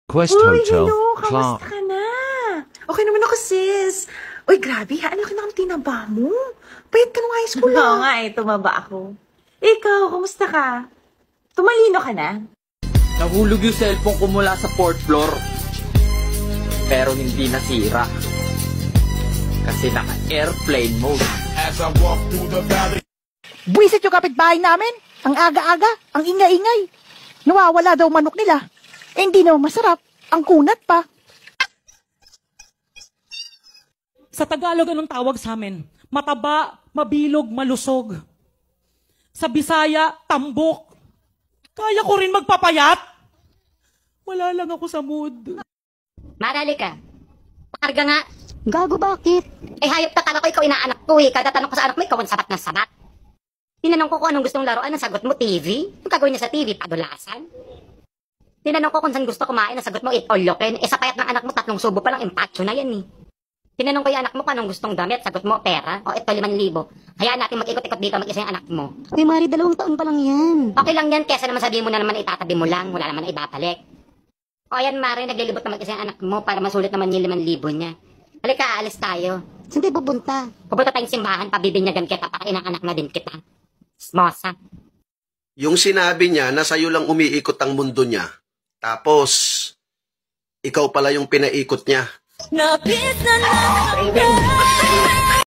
Quest Uy, Hotel, hello! Clark. Kamusta ka na? Okay naman ako, sis. Uy, grabe ha. Ang laki na ang tinaba mo. Payat ka nung high school Oo nga eh, tumaba ako. Ikaw, kumusta ka? Tumalino ka na? Nahulog yung cellphone ko mula sa 4th floor. Pero hindi nasira. Kasi naka-airplane mode. Buwisit yung kapitbahay namin. Ang aga-aga, ang ingay-ingay. Nawawala daw manok nila. Eh, hindi naman masarap. Ang kunat pa. Sa Tagalog, anong tawag sa amin? Mataba, mabilog, malusog. Sa Bisaya, tambok. Kaya ko rin magpapayat. Wala lang ako sa mood. Marali ka. Pakarga nga. Gago, bakit? Eh, hayop na tanong ko, ikaw inaanak ko eh. Kada tanong ko sa anak mo, ikaw ang sabat ng sabat. Tinanong ko kung anong gustong laruan, ang sagot mo, TV? Ang gagawin niya sa TV, padulasan? Tinanong ko kung saan gusto kumain, ang sagot mo, itolokin. Eh, sa payat ng anak mo, 3 subo pa lang, impacho na yan eh. Tinanong ko yung anak mo kung anong gustong damit, sagot mo, pera. O, ito 5,000. Hayaan natin mag-ikot-ikot dito, mag-isa yung anak mo. Uy, Mari, 2 taon pa lang yan. Okay lang yan, kesa naman sabihin mo na naman itatabi mo lang, wala naman na ibabalik. O, ayan, Mari, naglilibot na mag-isa yung anak mo para masulit naman yung 5,000 niya. Halika, aalis tayo. Saan tayo pupunta? Pupunta tayong simbahan, pabibinyagan kita, pakainang anak na din kita. Smosa. Yung sinabi niya na sa'yo lang umiikot ang mundo niya. Tapos, ikaw pala yung pinaikot niya. Napis na lang